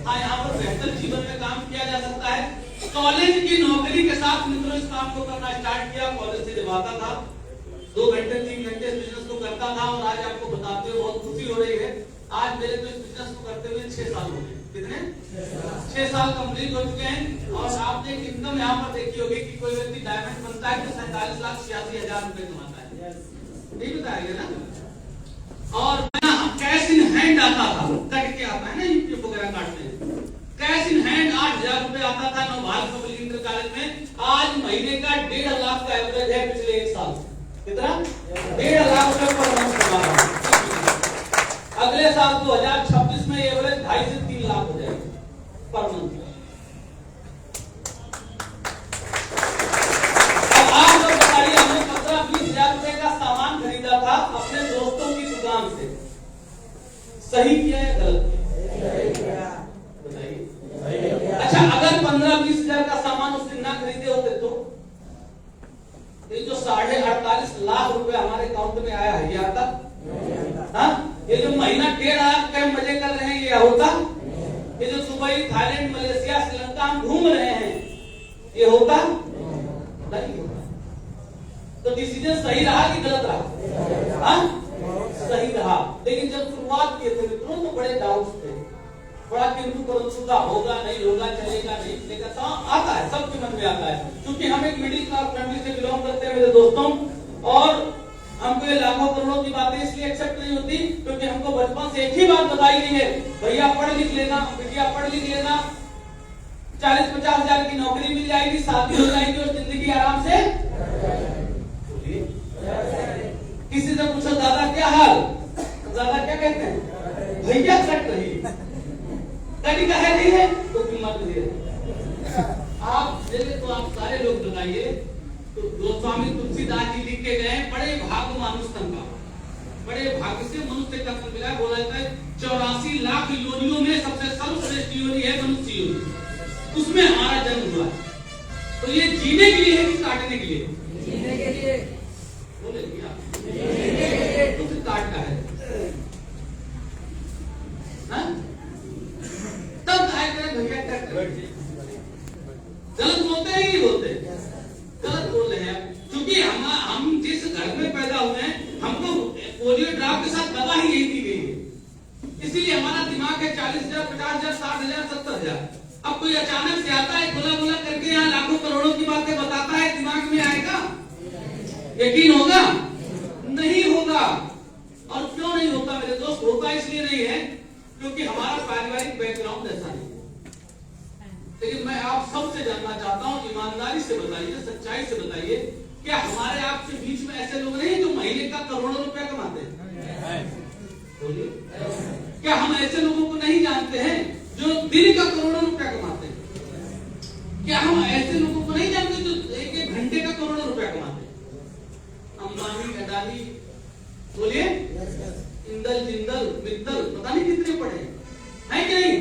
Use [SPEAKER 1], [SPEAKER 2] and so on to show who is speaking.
[SPEAKER 1] हाँ, यहाँ पर बेहतर जीवन में काम किया जा सकता है। कॉलेज की नौकरी के साथ मित्रों इस काम को करना स्टार्ट किया। कॉलेज से जब आता था 2 घंटे 3 घंटे इस बिजनेस को करता था और आज आपको बताते हुए बहुत खुशी हो रही है। आज मेरे तो इस बिजनेस को करते हुए 6 साल हो गए। कितने? 6 साल कंप्लीट हो चुके हैं। और आपने एक इनकम यहाँ पर देखी होगी कि कोई व्यक्ति डायमंड बनता है तो 47,86,000 रुपए कमाता है। नहीं बताया ना? और कैश इन हैंड आता था, कट के आता है ना, यूपीएफ वगैरह काटते हैं। कैश इन हैंड 8,000 रुपए आता था नवभारत पब्लिक इंटर कॉलेज में। आज महीने का 1.5 लाख का एवरेज है पिछले 1 साल। कितना? 1.5 लाख रुपए पर मंथ कमा रहा है। अगले साल 2026 में एवरेज 2.5 से 3 लाख हो जाएगा पर मंथ। अब आप लोग बताइए, हमने 15-20 हजार रुपए का सामान खरीदा था अपने दोस्तों की दुकान से, सही किया या गलत किया? बताइए। अच्छा, अगर 15-20 हजार का सामान उस दिन ना खरीदे होते तो ये जो 48.5 लाख रुपए हमारे अकाउंट में आया है, ये आता? हाँ? ये जो महीना 1.5 लाख का मजे कर रहे हैं, ये होता? ये जो दुबई, थाईलैंड, मलेशिया, श्रीलंका हम घूम रहे हैं, ये होता? नहीं होता। तो डिसीजन सही रहा कि गलत रहा? हाँ? सही रहा। लेकिन जब शुरुआत किए थे मित्रों तो बड़े डाउट्स थे, बड़ा किंतु परंतु का होगा नहीं होगा, चलेगा नहीं चलेगा, तो आता है, सबके मन में आता है। क्योंकि हम एक मिडिल क्लास फैमिली से बिलोंग करते हैं मेरे दोस्तों, और हमको ये लाखों करोड़ों की बातें इसलिए एक्सेप्ट नहीं होती क्योंकि हमको बचपन से एक ही बात बताई गई है, भैया पढ़ लिख लेना, बिटिया पढ़ लिख लेना, 40-50 हजार की नौकरी मिल जाएगी, शादी हो जाएगी और जिंदगी आराम से। किसी से पूछो दादा क्या हाल, दादा क्या कहते हैं? भैया कट रही कटी कह रही है तो कीमत दे रही। आप तो आप सारे लोग बताइए, तो गोस्वामी तुलसीदास जी लिख के गए, बड़े भाग्य मानुष का, बड़े भाग्य से मनुष्य का जन्म मिला। बोला जाता है 84 लाख योनियों में सबसे सर्वश्रेष्ठ योनि है मनुष्य योनि, उसमें हमारा जन्म हुआ। तो ये जीने के लिए है कि काटने के लिए? जीने के लिए। बोले क्या? तो फिर काटना है। तब आए करे भैया कट गलत बोलते हैं कि बोलते हैं? गलत बोल रहे हैं। क्योंकि हम जिस घर में पैदा हुए हैं, हमको पोलियो ड्रॉप के साथ दवा ही यही दी गई है। इसीलिए हमारा दिमाग है 40,000, 50,000, 60,000, 70,000। अब कोई अचानक से आता है, गोला गोला करके यहाँ लाखों करोड़ों की बातें बताता है, दिमाग में आएगा? यकीन होगा? नहीं होगा। और क्यों नहीं होता मेरे दोस्त? होता इसलिए नहीं है क्योंकि हमारा पारिवारिक बैकग्राउंड ऐसा नहीं है। लेकिन मैं आप सबसे जानना चाहता हूं, ईमानदारी से बताइए, सच्चाई से बताइए, क्या हमारे आपके बीच में ऐसे लोग नहीं जो महीने का करोड़ों रुपया कमाते हैं? बोलिए। क्या हम ऐसे लोगों को नहीं जानते हैं जो दिन का करोड़ों रुपया कमाते हैं? क्या हम ऐसे लोगों को नहीं जानते जो 1-1 घंटे का करोड़ों रुपया कमाते हैं? अंबानी, अडानी, बोलिए, इंदल, जिंदल, मित्तल, पता नहीं कितने पड़े हैं कि नहीं?